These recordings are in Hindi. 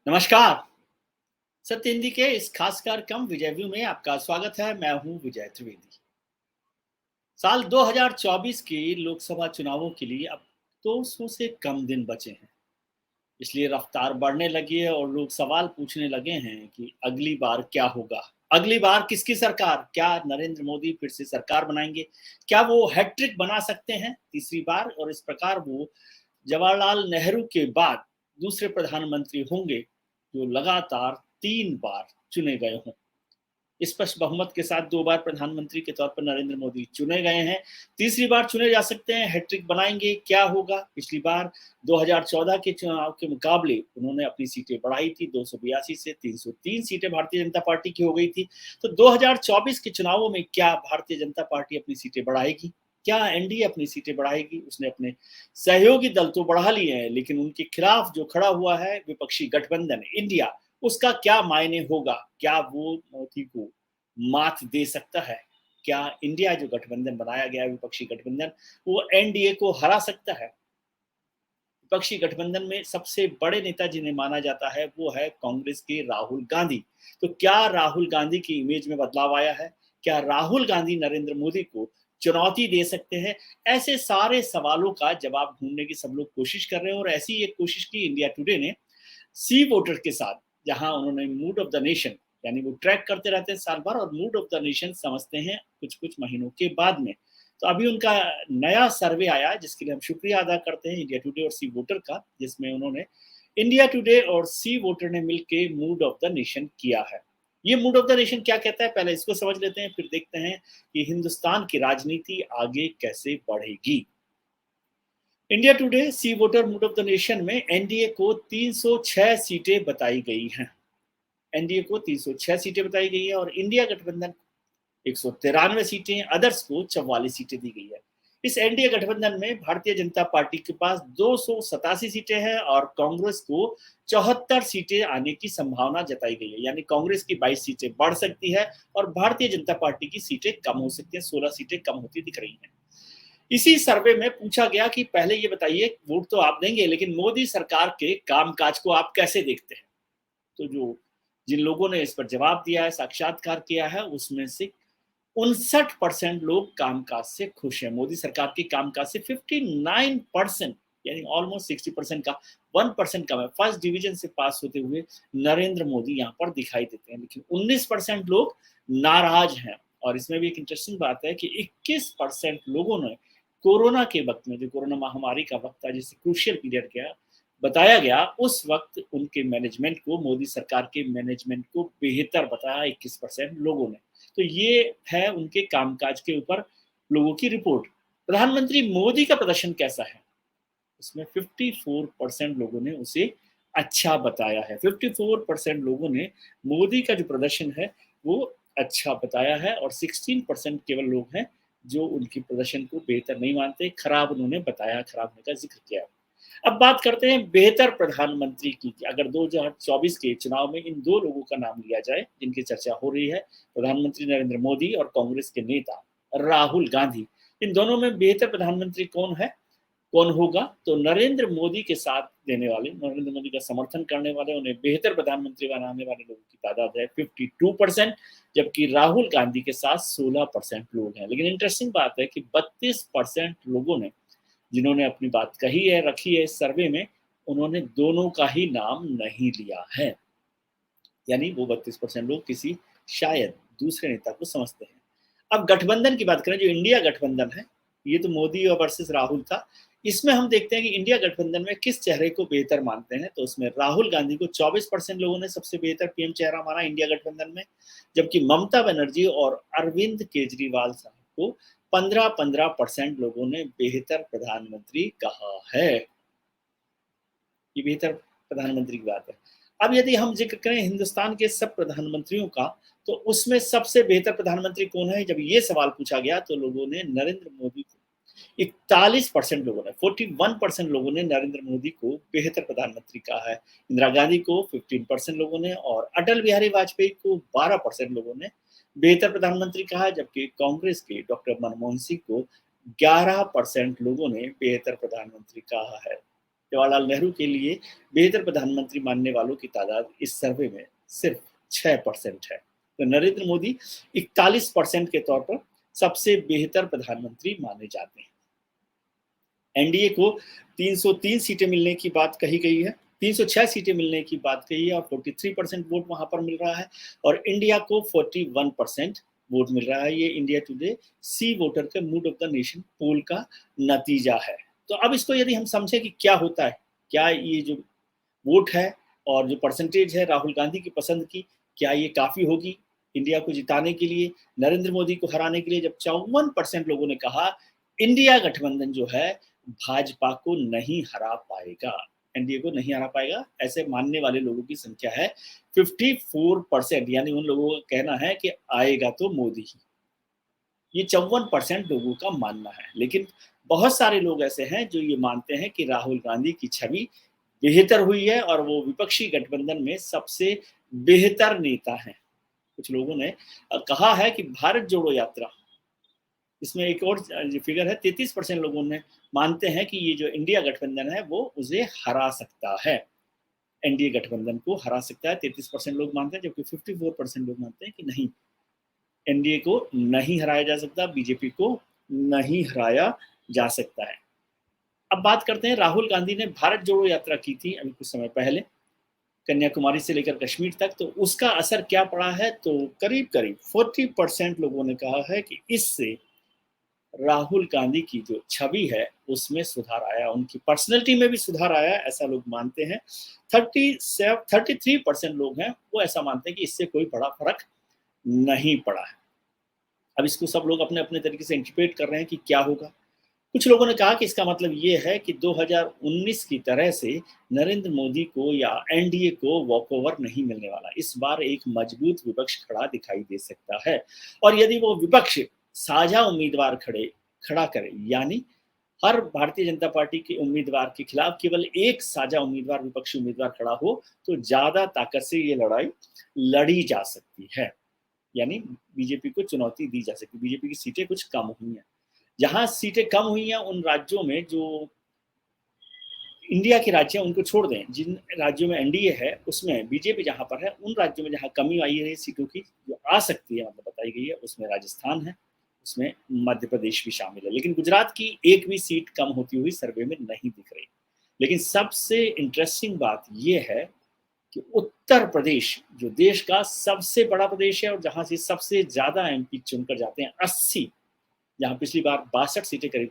नमस्कार। सत्य हिंदी के इस खास कार्यक्रम विजय व्यू में आपका स्वागत है। मैं हूं विजय त्रिवेदी। साल 2024 के लोकसभा चुनावों के लिए अब 200 से कम दिन बचे हैं। इसलिए रफ्तार बढ़ने लगी है और लोग सवाल पूछने लगे हैं कि अगली बार क्या होगा। अगली बार किसकी सरकार? क्या नरेंद्र मोदी फिर से सरकार बनाएंगे? क्या वो हैट्रिक बना सकते हैं तीसरी बार? और इस प्रकार वो जवाहरलाल नेहरू के बाद दूसरे प्रधानमंत्री होंगे जो लगातार 3 बार चुने गए हों। स्पष्ट बहुमत के साथ 2 बार प्रधानमंत्री के तौर पर नरेंद्र मोदी चुने गए हैं। तीसरी बार चुने जा सकते हैं, हैट्रिक बनाएंगे, क्या होगा? पिछली बार 2014 के चुनाव के मुकाबले उन्होंने अपनी सीटें बढ़ाई थी, 282 से 303 सीटें भारतीय जनता पार्टी की हो गई थी। तो 2024 के चुनावों में क्या भारतीय जनता पार्टी अपनी सीटें बढ़ाएगी? क्या एनडीए अपनी सीटें बढ़ाएगी? उसने अपने सहयोगी दल तो बढ़ा लिए हैं, लेकिन उनके खिलाफ जो खड़ा हुआ है विपक्षी गठबंधन इंडिया, उसका क्या मायने होगा? क्या वो मोदी को मात दे सकता है? क्या इंडिया जो गठबंधन बनाया गया है, विपक्षी गठबंधन, वो एनडीए को हरा सकता है? विपक्षी गठबंधन में सबसे बड़े नेता जिन्हें माना जाता है वो है कांग्रेस के राहुल गांधी। तो क्या राहुल गांधी की इमेज में बदलाव आया है? क्या राहुल गांधी नरेंद्र मोदी को चुनौती दे सकते हैं? ऐसे सारे सवालों का जवाब ढूंढने की सब लोग कोशिश कर रहे हैं और ऐसी एक कोशिश की इंडिया टुडे ने सी वोटर के साथ, जहां उन्होंने मूड ऑफ द नेशन, यानी वो ट्रैक करते रहते हैं साल भर और मूड ऑफ द नेशन समझते हैं कुछ कुछ महीनों के बाद में। तो अभी उनका नया सर्वे आया जिसके लिए हम शुक्रिया अदा करते हैं इंडिया टुडे और सी वोटर का, जिसमें उन्होंने इंडिया टुडे और सी वोटर ने मिलकर मूड ऑफ द नेशन किया है। ये मूड ऑफ द नेशन क्या कहता है, पहले इसको समझ लेते हैं, फिर देखते हैं कि हिंदुस्तान की राजनीति आगे कैसे बढ़ेगी। India Today C voter mood of the nation में एनडीए को 306 सीटें बताई गई हैं। एनडीए को 306 सीटें बताई गई है और इंडिया गठबंधन 193 सीटें, अदर्स को 44 सीटें दी गई है। इस एनडीए गठबंधन में भारतीय जनता पार्टी के पास 287 सीटें हैं और कांग्रेस को 74 सीटें आने की संभावना जताई गई है, यानी कांग्रेस की 22 सीटें बढ़ सकती है और भारतीय जनता पार्टी की सीटें कम हो सकती हैं, 16 सीटें कम होती दिख रही हैं। इसी सर्वे में पूछा गया कि पहले ये बताइए, वोट तो आप देंगे लेकिन मोदी सरकार के कामकाज को आप कैसे देखते हैं? तो जो जिन लोगों ने इस पर जवाब दिया है, साक्षात्कार किया है, उसमें से 59% लोग कामकाज से खुश हैं। मोदी सरकार के कामकाज से 59%, यानी ऑलमोस्ट 60% का 1% कम है। फर्स्ट डिवीजन से पास होते हुए नरेंद्र मोदी यहाँ पर दिखाई देते हैं, लेकिन 19% लोग नाराज हैं। और इसमें भी एक इंटरेस्टिंग बात है कि 21% लोगों ने कोरोना के वक्त में, जो कोरोना महामारी का वक्त था जिसे क्रूशियल पीरियड गया बताया गया, उस वक्त उनके मैनेजमेंट को, मोदी सरकार के मैनेजमेंट को बेहतर बताया 21% लोगों ने। तो ये है उनके कामकाज के ऊपर लोगों की रिपोर्ट। प्रधानमंत्री मोदी का प्रदर्शन कैसा है? उसमें 54% लोगों ने उसे अच्छा बताया है। 54% लोगों ने मोदी का जो प्रदर्शन है वो अच्छा बताया है और 16% केवल लोग हैं जो उनके प्रदर्शन को बेहतर नहीं मानते, खराब उन्होंने बताया, खराब होने का जिक्र किया। अब बात करते हैं बेहतर प्रधानमंत्री की। अगर 2024 के चुनाव में इन दो लोगों का नाम लिया जाए जिनकी चर्चा हो रही है, प्रधानमंत्री नरेंद्र मोदी और कांग्रेस के नेता राहुल गांधी, इन दोनों में बेहतर प्रधानमंत्री कौन है, कौन होगा? तो नरेंद्र मोदी के साथ देने वाले, नरेंद्र मोदी का समर्थन करने वाले, उन्हें बेहतर प्रधानमंत्री बनाने वाले लोगों की तादाद है 52%, जबकि राहुल गांधी के साथ 16% लोग हैं। लेकिन इंटरेस्टिंग बात है कि 32% लोगों ने, जिन्होंने अपनी बात कही है, रखी है इस सर्वे में, उन्होंने दोनों का ही नाम नहीं लिया है। यानी वो 32% लोग किसी शायद दूसरे नेता को समझते हैं। अब गठबंधन की बात करें, जो इंडिया गठबंधन है, ये तो मोदी और वर्सेस राहुल था। इसमें हम देखते हैं कि इंडिया गठबंधन में किस चेहरे को बेहतर मानते हैं। तो उसमें राहुल गांधी को 24% लोगों ने सबसे बेहतर पीएम चेहरा माना इंडिया गठबंधन में, जबकि ममता बनर्जी और अरविंद केजरीवाल साहब को 15-15% लोगों ने बेहतर प्रधानमंत्री कहा है। ये बेहतर प्रधानमंत्री की बात है। अब यदि हम जिक्र करें हिंदुस्तान के सब प्रधानमंत्रियों का, तो उसमें सबसे बेहतर प्रधानमंत्री कौन है, जब ये सवाल पूछा गया तो लोगों ने नरेंद्र मोदी को, 41% लोगों ने, 41% लोगों ने नरेंद्र मोदी को बेहतर प्रधानमंत्री कहा है। इंदिरा गांधी को 15% लोगों ने और अटल बिहारी वाजपेयी को 12% लोगों ने बेहतर प्रधानमंत्री कहा है, जबकि कांग्रेस के डॉक्टर मनमोहन सिंह को 11% लोगों ने बेहतर प्रधानमंत्री कहा है। जवाहरलाल नेहरू के लिए बेहतर प्रधानमंत्री मानने वालों की तादाद इस सर्वे में सिर्फ 6% है। तो नरेंद्र मोदी 41% के तौर पर सबसे बेहतर प्रधानमंत्री माने जाते हैं। एनडीए को 303 सीटें मिलने की बात कही गई है, 306 सीटें मिलने की बात कही है और 43% वोट वहां पर मिल रहा है, और इंडिया को 41% वोट मिल रहा है। ये इंडिया टुडे सी वोटर के मूड ऑफ द नेशन पोल का नतीजा है। तो अब इसको यदि हम समझें कि क्या होता है, क्या ये जो वोट है और जो परसेंटेज है राहुल गांधी की पसंद की, क्या ये काफी होगी इंडिया को जिताने के लिए, नरेंद्र मोदी को हराने के लिए? जब 54% लोगों ने कहा इंडिया गठबंधन जो है भाजपा को नहीं हरा पाएगा, एनडीए को नहीं हरा पाएगा, ऐसे मानने वाले लोगों की संख्या है 54%। यानी उन लोगों का कहना है कि आएगा तो मोदी ही। ये 54% लोगों का मानना है। लेकिन बहुत सारे लोग ऐसे हैं जो ये मानते हैं कि राहुल गांधी की छवि बेहतर हुई है और वो विपक्षी गठबंधन में सबसे बेहतर नेता हैं। कुछ लोगों ने कहा है कि भारत जोड़ो यात्रा, इसमें एक और फिगर है, 33% लोगों ने मानते हैं कि ये जो इंडिया गठबंधन है वो उसे हरा सकता है, एनडीए गठबंधन को हरा सकता है। 33% लोग मानते हैं, जबकि 54% लोग मानते हैं कि नहीं, एनडीए को नहीं हराया जा सकता, बीजेपी को नहीं हराया जा सकता है। अब बात करते हैं, राहुल गांधी ने भारत जोड़ो यात्रा की थी अभी कुछ समय पहले, कन्याकुमारी से लेकर कश्मीर तक। तो उसका असर क्या पड़ा है? तो करीब करीब 40% लोगों ने कहा है कि इससे राहुल गांधी की जो छवि है उसमें सुधार आया, उनकी पर्सनैलिटी में भी सुधार आया, ऐसा लोग मानते हैं। 33% लोग हैं वो ऐसा मानते हैं कि इससे कोई बड़ा फर्क नहीं पड़ा है। अब इसको सब लोग अपने अपने तरीके से इंटरप्रेट कर रहे हैं कि क्या होगा। कुछ लोगों ने कहा कि इसका मतलब ये है कि 2019 की तरह से नरेंद्र मोदी को या एनडीए को वॉकओवर नहीं मिलने वाला, इस बार एक मजबूत विपक्ष खड़ा दिखाई दे सकता है। और यदि वो विपक्ष साझा उम्मीदवार खड़ा करे, यानी हर भारतीय जनता पार्टी के उम्मीदवार के खिलाफ केवल एक साझा उम्मीदवार, विपक्षी उम्मीदवार खड़ा हो, तो ज्यादा ताकत से ये लड़ाई लड़ी जा सकती है, यानी बीजेपी को चुनौती दी जा सकती है। बीजेपी की सीटें कुछ कम हुई हैं, जहां सीटें कम हुई हैं उन राज्यों में, जो इंडिया के राज्य हैं उनको छोड़ दें, जिन राज्यों में एनडीए है उसमें बीजेपी जहां पर है, उन राज्यों में जहां कमी आई है सीटों की जो आ सकती है, मतलब बताई गई है, उसमें राजस्थान है, उसमें मध्य प्रदेश भी शामिल है। लेकिन गुजरात की एक भी सीट कम होती हुई सर्वे में नहीं दिख रही। लेकिन सबसे इंटरेस्टिंग बात यह है कि उत्तर प्रदेश, जो देश का सबसे बड़ा प्रदेश है और जहां से सबसे ज्यादा एमपी चुनकर जाते हैं, 80, जहां पिछली बार 62 सीटें करीब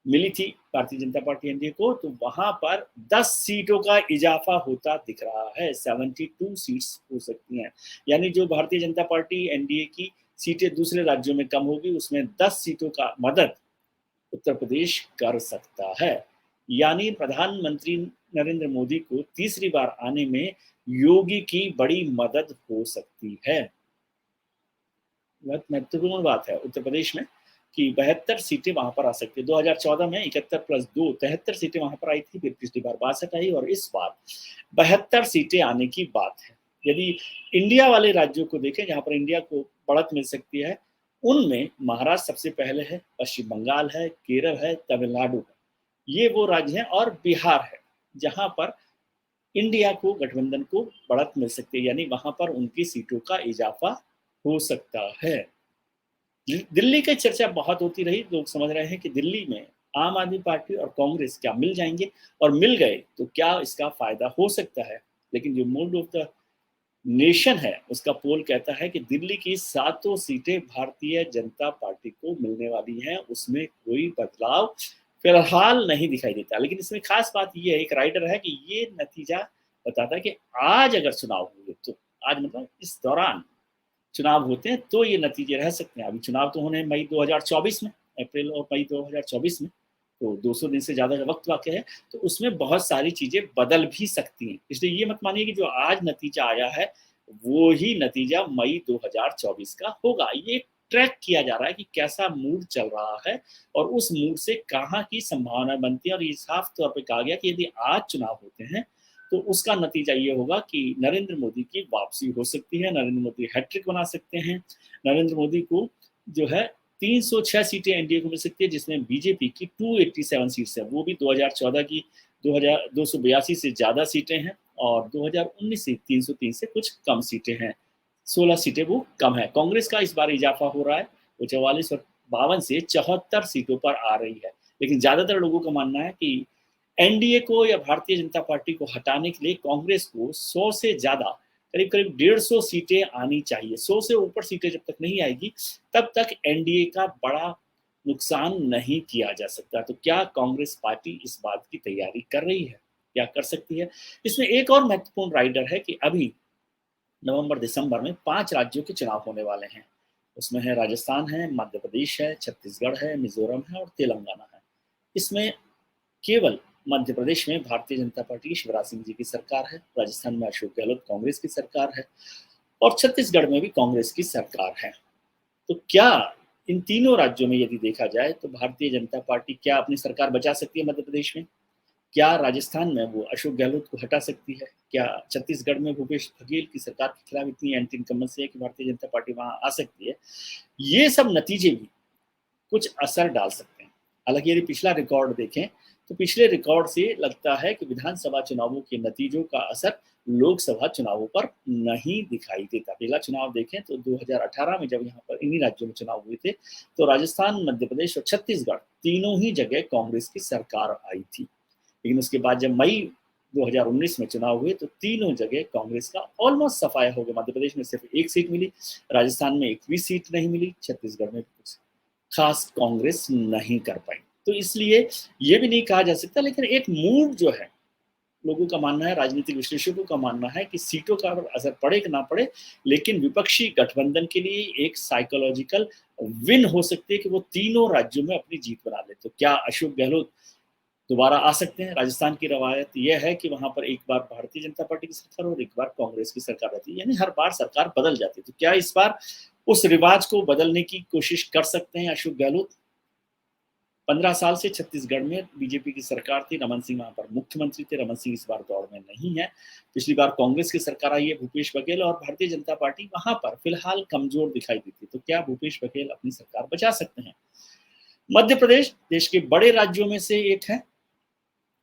मिली थी भारतीय जनता पार्टी एनडीए को, तो वहां पर 10 सीटों का इजाफा होता दिख रहा है, 72 सीट्स हो सकती हैं। यानी जो भारतीय जनता पार्टी एनडीए की सीटें दूसरे राज्यों में कम होगी, उसमें 10 सीटों का मदद उत्तर प्रदेश कर सकता है। यानी प्रधानमंत्री नरेंद्र मोदी को तीसरी बार आने में योगी की बड़ी मदद हो सकती है। बहुत महत्वपूर्ण बात है उत्तर प्रदेश में कि 72 सीटें वहां पर आ सकती है। 2014 में 71 + 2 73 सीटें वहां पर आई थी, फिर पिछली बार 62 आई और इस बार 72 सीटें आने की बात है। यदि इंडिया वाले राज्यों को देखें जहां पर इंडिया को बढ़त मिल सकती है, उनमें महाराष्ट्र सबसे पहले है, पश्चिम बंगाल है, केरल है, तमिलनाडु है, ये वो राज्य हैं, और बिहार है जहां पर इंडिया को, गठबंधन को बढ़त मिल सकती है, यानी वहां पर उनकी सीटों का इजाफा हो सकता है। दिल्ली की चर्चा बहुत होती रही, लोग समझ रहे हैं कि दिल्ली में आम आदमी पार्टी और कांग्रेस क्या मिल जाएंगे, और मिल गए तो क्या इसका फायदा हो सकता है। लेकिन जो मूड ऑफ द नेशन है उसका पोल कहता है कि दिल्ली की 7 सीटें भारतीय जनता पार्टी को मिलने वाली हैं, उसमें कोई बदलाव फिलहाल नहीं दिखाई देता। लेकिन इसमें खास बात यह है, एक राइडर है, कि ये नतीजा बताता है कि आज अगर चुनाव हुए, तो आज मतलब इस दौरान चुनाव होते हैं तो ये नतीजे रह सकते हैं। अभी चुनाव तो होने मई 2024 में, अप्रैल और मई 2024 में, तो 200 दिन से ज़्यादा का वक्त वाक़ई है, तो उसमें बहुत सारी चीज़ें बदल भी सकती हैं। इसलिए ये मत मानिए कि जो आज नतीजा आया है वो ही नतीजा मई 2024 का होगा। ये ट्रैक किया जा रहा है कि कैसा मूड चल रहा है और उस मूड से कहाँ की संभावना बनती है। और ये साफ तौर पे कहा गया कि यदि आज चुनाव होते हैं तो उसका नतीजा ये होगा कि नरेंद्र मोदी की वापसी हो सकती है, नरेंद्र मोदी हैट्रिक बना सकते हैं, नरेंद्र मोदी को जो है 306 सीटें एनडीए को मिल सकती है, जिसमें बीजेपी की 287 सीट्स है, वो भी 2014 की 2282 से ज़्यादा सीटें हैं और 2019 से 303 से कुछ कम सीटें हैं। 16 सीटें वो कम है। कांग्रेस का इस बार इजाफा हो रहा है, वो 44 और 52 से 74 सीटों पर आ रही है। लेकिन ज़्यादातर लोगों का मानना है कि एनडीए को या भारतीय जनता पार्टी को हटाने के लिए कांग्रेस को 100 से ज़्यादा, करीब-करीब 150 सीटें आनी चाहिए। 100 से ऊपर सीटें जब तक नहीं आएगी, तब तक एनडीए का बड़ा नुकसान नहीं किया जा सकता। तो क्या कांग्रेस पार्टी इस बात की तैयारी कर रही है? क्या कर सकती है? इसमें एक और महत्वपूर्ण राइडर है कि अभी नवंबर-दिसंबर में 5 राज्यों के चुनाव होने वाले हैं। उसमें है राजस्थान है, मध्य प्रदेश है, छत्तीसगढ़ है, मिज़ोरम है और तेलंगाना है। इसमें केवल मध्य प्रदेश में भारतीय जनता पार्टी की शिवराज सिंह जी की सरकार है, राजस्थान में अशोक गहलोत कांग्रेस की सरकार है और छत्तीसगढ़ में भी कांग्रेस की सरकार है। तो क्या इन तीनों राज्यों में यदि देखा जाए तो भारतीय जनता पार्टी क्या अपनी सरकार बचा सकती है मध्य प्रदेश में? क्या राजस्थान में वो अशोक गहलोत को हटा सकती है? क्या छत्तीसगढ़ में भूपेश बघेल की सरकार के खिलाफ इतनी एंटी इनकम्बेंसी है कि भारतीय जनता पार्टी वहां आ सकती है? ये सब नतीजे भी कुछ असर डाल सकते हैं। हालांकि यदि पिछला रिकॉर्ड देखें तो पिछले रिकॉर्ड से लगता है कि विधानसभा चुनावों के नतीजों का असर लोकसभा चुनावों पर नहीं दिखाई देता। पिछला चुनाव देखें तो 2018 में जब यहाँ पर इन्हीं राज्यों में चुनाव हुए थे तो राजस्थान, मध्य प्रदेश और छत्तीसगढ़ तीनों ही जगह कांग्रेस की सरकार आई थी। लेकिन उसके बाद जब मई 2019 में चुनाव हुए तो तीनों जगह कांग्रेस का ऑलमोस्ट सफाया हो गया। मध्य प्रदेश में सिर्फ एक सीट मिली, राजस्थान में एक भी सीट नहीं मिली, छत्तीसगढ़ में कुछ खास कांग्रेस नहीं कर पाई। तो इसलिए ये भी नहीं कहा जा सकता, लेकिन एक मूड जो है, लोगों का मानना है, राजनीतिक विश्लेषकों का मानना है कि सीटों का असर पड़े कि ना पड़े, लेकिन विपक्षी गठबंधन के लिए एक साइकोलॉजिकल विन हो सकती है कि वो तीनों राज्यों में अपनी जीत बना ले। तो क्या अशोक गहलोत दोबारा आ सकते हैं? राजस्थान की रवायत यह है कि वहां पर एक बार भारतीय जनता पार्टी की सरकार और एक बार कांग्रेस की सरकार रहती है, यानी हर बार सरकार बदल जाती है। तो क्या इस बार उस रिवाज को बदलने की कोशिश कर सकते हैं अशोक गहलोत? 15 साल से छत्तीसगढ़ में बीजेपी की सरकार थी, रमन सिंह वहां पर मुख्यमंत्री थे। रमन सिंह इस बार दौड़ में नहीं है। पिछली बार कांग्रेस की सरकार आई है, भूपेश बघेल, और भारतीय जनता पार्टी वहां पर फिलहाल कमजोर दिखाई देती है। तो क्या भूपेश बघेल अपनी सरकार बचा सकते हैं? मध्य प्रदेश देश के बड़े राज्यों में से एक है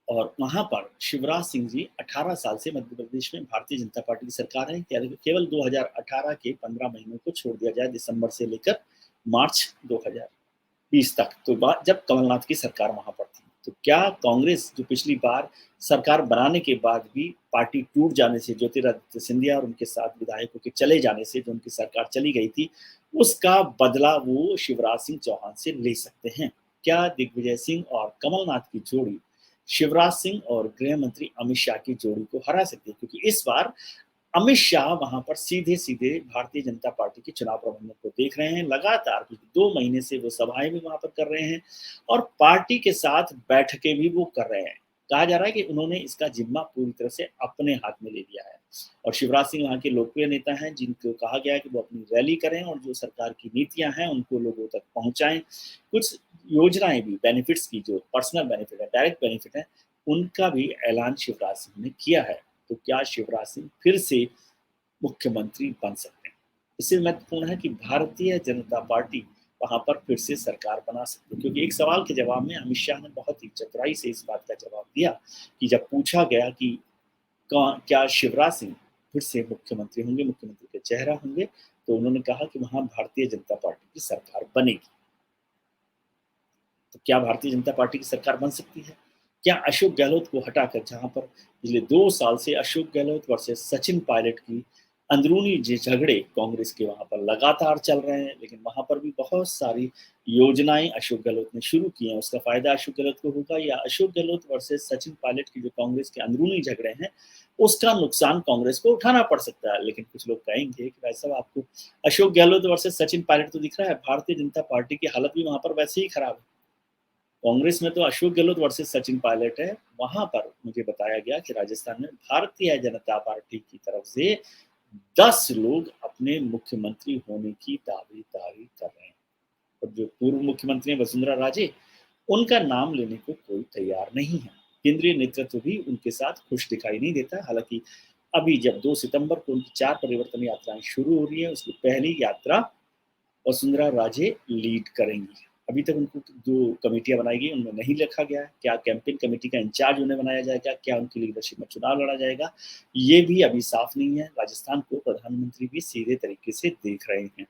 और वहां पर शिवराज सिंह जी 18 साल से मध्य प्रदेश में भारतीय जनता पार्टी की सरकार है। केवल 2018 के 15 महीनों को छोड़ दिया जाए, दिसंबर से लेकर मार्च 2020 तक, तो जब कमलनाथ की सरकार वहां पर थी। तो क्या कांग्रेस, जो पिछली बार सरकार बनाने के बाद भी पार्टी टूट जाने से, ज्योतिरादित्य सिंधिया और उनके साथ विधायकों के चले जाने से जो उनकी सरकार चली गई थी, उसका बदला वो शिवराज सिंह चौहान से ले सकते हैं? क्या दिग्विजय सिंह और कमलनाथ की जोड़ी शिवराज सिंह और गृह मंत्री अमित शाह की जोड़ी को हरा सकती है? क्योंकि इस बार अमित शाह वहां पर सीधे सीधे भारतीय जनता पार्टी के चुनाव प्रबंधन को देख रहे हैं। लगातार पिछले 2 महीने से वो सभाएं भी वहां पर कर रहे हैं और पार्टी के साथ बैठकें भी वो कर रहे हैं। कहा जा रहा है कि उन्होंने इसका जिम्मा पूरी तरह से अपने हाथ में ले लिया है। और शिवराज सिंह वहाँ के लोकप्रिय नेता हैं, जिनको कहा गया है कि वो अपनी रैली करें और जो सरकार की नीतियां हैं उनको लोगों तक पहुंचाएं। कुछ योजनाएं भी, बेनिफिट्स की, जो पर्सनल बेनिफिट है, डायरेक्ट बेनिफिट है, उनका भी ऐलान शिवराज सिंह ने किया है। तो क्या शिवराज सिंह फिर से मुख्यमंत्री बन सकते हैं? इससे महत्वपूर्ण है कि भारतीय जनता पार्टी वहां पर फिर से सरकार बना सकती है। क्योंकि एक सवाल के जवाब में अमित शाह ने बहुत ही चतुराई से इस बात का जवाब दिया कि जब पूछा गया कि क्या शिवराज सिंह फिर से मुख्यमंत्री होंगे, मुख्यमंत्री का चेहरा होंगे, तो उन्होंने कहा कि वहां भारतीय जनता पार्टी की सरकार बनेगी। तो क्या भारतीय जनता पार्टी की सरकार बन सकती है? क्या अशोक गहलोत को हटाकर, जहां पर पिछले 2 साल से अशोक गहलोत वर्सेस सचिन पायलट की अंदरूनी झगड़े कांग्रेस के वहां पर लगातार चल रहे हैं, लेकिन वहां पर भी बहुत सारी योजनाएं अशोक गहलोत ने शुरू की हैं, उसका फायदा अशोक गहलोत को होगा, या अशोक गहलोत वर्सेस सचिन पायलट की जो कांग्रेस के अंदरूनी झगड़े हैं उसका नुकसान कांग्रेस को उठाना पड़ सकता है? लेकिन कुछ लोग कहेंगे कि भाई साहब, आपको अशोक गहलोत वर्सेस सचिन पायलट तो दिख रहा है, भारतीय जनता पार्टी की हालत भी वहां पर वैसे ही खराब है। कांग्रेस में तो अशोक गहलोत वर्सेस सचिन पायलट है, वहां पर मुझे बताया गया कि राजस्थान में भारतीय जनता पार्टी की तरफ से 10 लोग अपने मुख्यमंत्री होने की दावेदारी कर रहे हैं और जो पूर्व मुख्यमंत्री हैं वसुंधरा राजे, उनका नाम लेने को कोई तैयार नहीं है। केंद्रीय नेतृत्व भी उनके साथ खुश दिखाई नहीं देता। हालांकि अभी जब 2 सितंबर को उनकी 4 परिवर्तन यात्राएं शुरू हो रही है, उसकी पहली यात्रा वसुंधरा राजे लीड करेंगी। अभी तक उनको जो कमेटियां बनाई गई उनमें नहीं लिखा गया है। क्या कैंपेन कमेटी का इंचार्ज उन्हें बनाया जाएगा, क्या उनकी लीडरशिप में चुनाव लड़ा जाएगा, ये भी अभी साफ नहीं है। राजस्थान को प्रधानमंत्री भी सीधे तरीके से देख रहे हैं।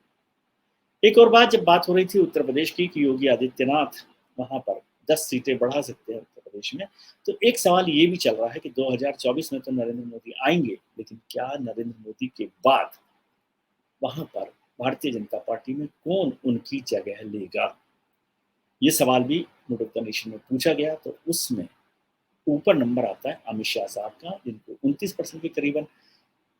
एक और बात, जब बात हो रही थी उत्तर प्रदेश की कि योगी आदित्यनाथ वहां पर 10 सीटें बढ़ा सकते हैं उत्तर प्रदेश में, तो एक सवाल ये भी चल रहा है कि 2024 में तो नरेंद्र मोदी आएंगे, लेकिन क्या नरेंद्र मोदी के बाद वहां पर भारतीय जनता पार्टी में कौन उनकी जगह लेगा? ये सवाल भी मूड ऑफ द नेशन में पूछा गया, तो उसमें ऊपर नंबर आता है अमित शाह साहब का, जिनको 29% के करीबन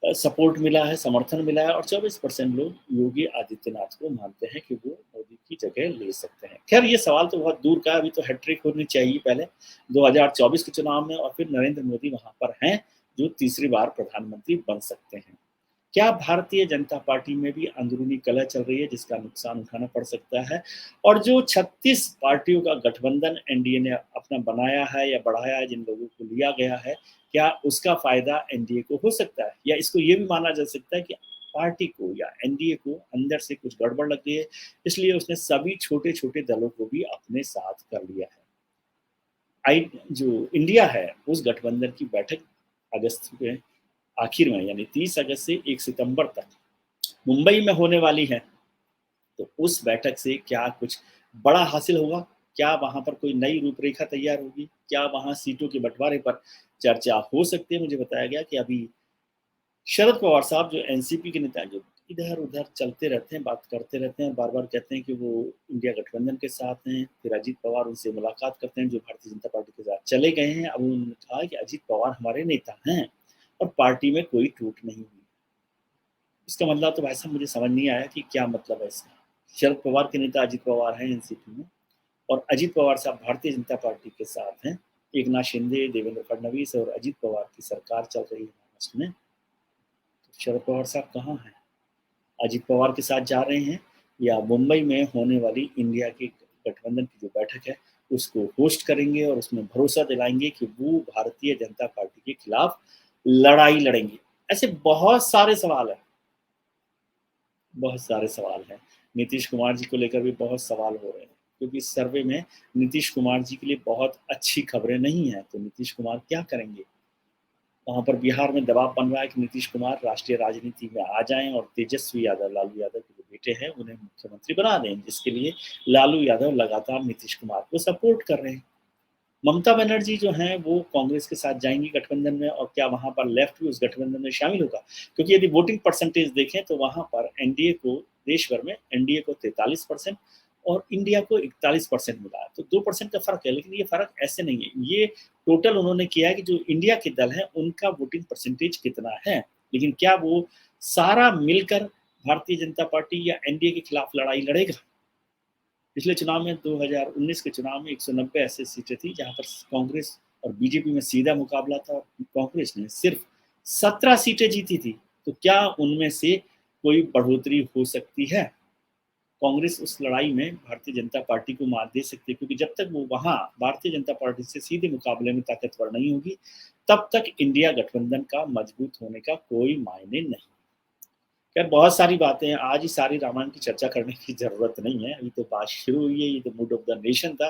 सपोर्ट मिला है, समर्थन मिला है, और 24% लोग योगी आदित्यनाथ को मानते हैं कि वो मोदी की जगह ले सकते हैं। खैर, ये सवाल तो बहुत दूर का है, अभी तो हैट्रिक होनी चाहिए पहले 2024 के चुनाव में, और फिर नरेंद्र मोदी वहां पर हैं जो तीसरी बार प्रधानमंत्री बन सकते हैं। क्या भारतीय जनता पार्टी में भी अंदरूनी कलह चल रही है जिसका नुकसान उठाना पड़ सकता है? और जो 36 पार्टियों का गठबंधन एनडीए ने अपना बनाया है या बढ़ाया है, जिन लोगों को लिया गया है, क्या उसका फायदा एनडीए को हो सकता है, या इसको ये भी माना जा सकता है कि पार्टी को या एनडीए को अंदर से कुछ गड़बड़ लग गई है, इसलिए उसने सभी छोटे छोटे दलों को भी अपने साथ कर लिया है? जो इंडिया है उस गठबंधन की बैठक अगस्त में आखिर में, यानी 30 अगस्त से 1 सितंबर तक मुंबई में होने वाली है। तो उस बैठक से क्या कुछ बड़ा हासिल होगा? क्या वहां पर कोई नई रूपरेखा तैयार होगी? क्या वहां सीटों के बंटवारे पर चर्चा हो सकती है? मुझे बताया गया कि अभी शरद पवार साहब, जो एनसीपी के नेता, जो इधर उधर चलते रहते हैं, बात करते रहते हैं, बार बार कहते हैं कि वो इंडिया गठबंधन के साथ हैं। फिर अजीत पवार उनसे मुलाकात करते हैं जो भारतीय जनता पार्टी के साथ चले गए हैं। अब उन्होंने कहा कि अजीत पवार हमारे नेता हैं और पार्टी में कोई टूट नहीं हुई। इसका मतलब तो भाई साहब मुझे समझ नहीं आया कि क्या मतलब है इसका। शरद पवार के नेता अजीत पवार हैं एनसीपी में, और अजीत पवार साहब भारतीय जनता पार्टी के साथ हैं। एक नाथ शिंदे, देवेंद्र फडणवीस और अजीत पवार की सरकार चल रही है महाराष्ट्र में। तो शरद पवार साहब कहाँ हैं? अजीत पवार के साथ जा रहे हैं, या मुंबई में होने वाली इंडिया की गठबंधन की जो बैठक है उसको होस्ट करेंगे और उसमें भरोसा दिलाएंगे कि वो भारतीय जनता पार्टी के खिलाफ लड़ाई लड़ेंगे? ऐसे बहुत सारे सवाल हैं, बहुत सारे सवाल हैं। नीतीश कुमार जी को लेकर भी बहुत सवाल हो रहे हैं, क्योंकि इस सर्वे में नीतीश कुमार जी के लिए बहुत अच्छी खबरें नहीं हैं। तो नीतीश कुमार क्या करेंगे? वहां पर बिहार में दबाव बन रहा है कि नीतीश कुमार राष्ट्रीय राजनीति में आ जाएं और तेजस्वी यादव, लालू यादव के जो बेटे हैं, उन्हें मुख्यमंत्री बना दें, जिसके लिए लालू यादव लगातार नीतीश कुमार को सपोर्ट कर रहे हैं। ममता बनर्जी जो हैं वो कांग्रेस के साथ जाएंगी गठबंधन में, और क्या वहां पर लेफ्ट भी उस गठबंधन में शामिल होगा? क्योंकि यदि वोटिंग परसेंटेज देखें तो वहां पर एनडीए को, देश भर में एनडीए को 43% और इंडिया को 41% मिला है। तो 2% का फर्क है, लेकिन ये फर्क ऐसे नहीं है। ये टोटल उन्होंने किया है कि जो इंडिया के दल है उनका वोटिंग परसेंटेज कितना है, लेकिन क्या वो सारा मिलकर भारतीय जनता पार्टी या एनडीए के खिलाफ लड़ाई लड़ेगा? पिछले चुनाव में 2019 के चुनाव में 190 ऐसे सीटें थी जहां पर कांग्रेस और बीजेपी में सीधा मुकाबला था, और कांग्रेस ने सिर्फ 17 सीटें जीती थी। तो क्या उनमें से कोई बढ़ोतरी हो सकती है? कांग्रेस उस लड़ाई में भारतीय जनता पार्टी को मात दे सकती है, क्योंकि जब तक वो वहां भारतीय जनता पार्टी से सीधे मुकाबले में ताकतवर नहीं होगी, तब तक इंडिया गठबंधन का मजबूत होने का कोई मायने नहीं। यार बहुत सारी बातें हैं, आज ही सारी रामायण की चर्चा करने की जरूरत नहीं है। अभी तो बात शुरू हुई है, ये तो मूड ऑफ द नेशन था,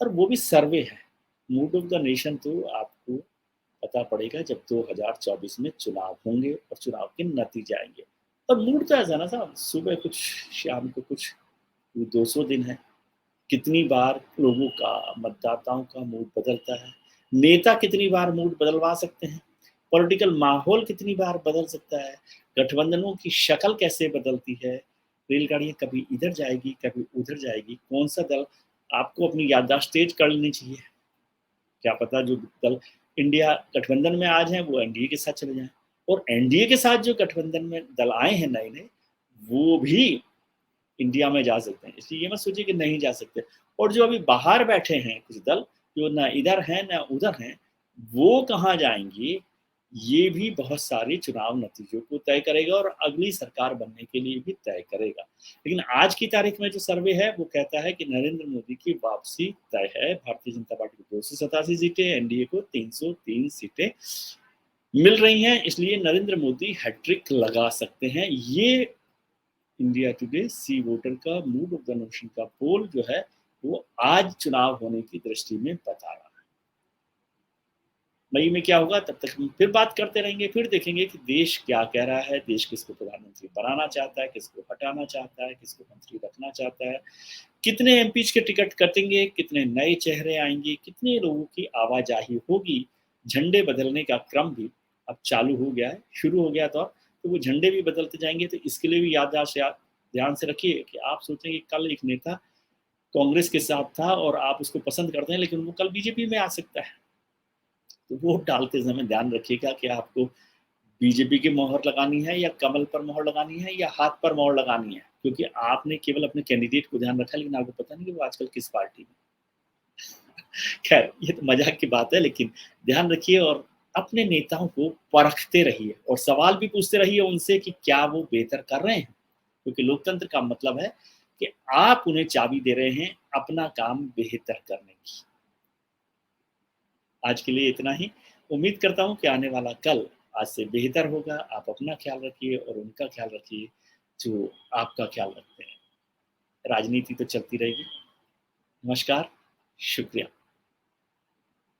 और वो भी सर्वे है। मूड ऑफ द नेशन तो आपको पता पड़ेगा जब 2024 में चुनाव होंगे और चुनाव के नतीजे आएंगे। और मूड तो ऐसा ना साहब, सुबह कुछ शाम को कुछ, 200 दिन है। कितनी बार लोगों का, मतदाताओं का मूड बदलता है? नेता कितनी बार मूड बदलवा सकते हैं? पॉलिटिकल माहौल कितनी बार बदल सकता है? गठबंधनों की शक्ल कैसे बदलती है? रेलगाड़ियां कभी इधर जाएगी, कभी उधर जाएगी। कौन सा दल, आपको अपनी याददाश्त तेज कर लेनी चाहिए। क्या पता जो दल इंडिया गठबंधन में आज हैं वो एनडीए के साथ चले जाएं, और एनडीए के साथ जो गठबंधन में दल आए हैं नए नए, वो भी इंडिया में जा सकते हैं। इसलिए ये मत सोचिए कि नहीं जा सकते। और जो अभी बाहर बैठे हैं कुछ दल, जो ना इधर हैं ना उधर हैं, वो कहाँ जाएंगे, ये भी बहुत सारे चुनाव नतीजों को तय करेगा और अगली सरकार बनने के लिए भी तय करेगा। लेकिन आज की तारीख में जो सर्वे है वो कहता है कि नरेंद्र मोदी की वापसी तय है। भारतीय जनता पार्टी को 287 सीटें, एनडीए को 303 सीटें मिल रही हैं, इसलिए नरेंद्र मोदी हैट्रिक लगा सकते हैं। ये इंडिया टुडे सी वोटर का मूड ऑफ द नेशन का पोल जो है वो आज चुनाव होने की दृष्टि में बता रहा है। मई में क्या होगा तब तक हम फिर बात करते रहेंगे, फिर देखेंगे कि देश क्या कह रहा है, देश किसको प्रधानमंत्री बनाना चाहता है, किसको हटाना चाहता है, किसको मंत्री रखना चाहता है, कितने एमपीज के टिकट कटेंगे, कितने नए चेहरे आएंगे, कितने लोगों की आवाजाही होगी। झंडे बदलने का क्रम भी अब चालू हो गया है, शुरू हो गया था, तो वो झंडे भी बदलते जाएंगे। तो इसके लिए भी ध्यान से रखिए कि आप सोचें कि कल एक नेता कांग्रेस के साथ था और आप उसको पसंद करते हैं, लेकिन वो कल बीजेपी में आ सकता है। तो वोट डालते समय ध्यान रखिएगा कि आपको बीजेपी की मोहर लगानी है या कमल पर मोहर लगानी है या हाथ पर मोहर लगानी है, क्योंकि आपने केवल अपने कैंडिडेट को ध्यान रखा, लेकिन आपको पता नहीं कि वो आजकल किस पार्टी में। खैर, ये तो मजाक की बात है, लेकिन ध्यान रखिए और अपने नेताओं को परखते रहिए और सवाल भी पूछते रहिए उनसे कि क्या वो बेहतर कर रहे हैं, क्योंकि लोकतंत्र का मतलब है कि आप उन्हें चाबी दे रहे हैं अपना काम बेहतर करने की। आज के लिए इतना ही। उम्मीद करता हूँ कि आने वाला कल आज से बेहतर होगा। आप अपना ख्याल रखिए और उनका ख्याल रखिए जो आपका ख्याल रखते हैं। राजनीति तो चलती रहेगी। नमस्कार, शुक्रिया।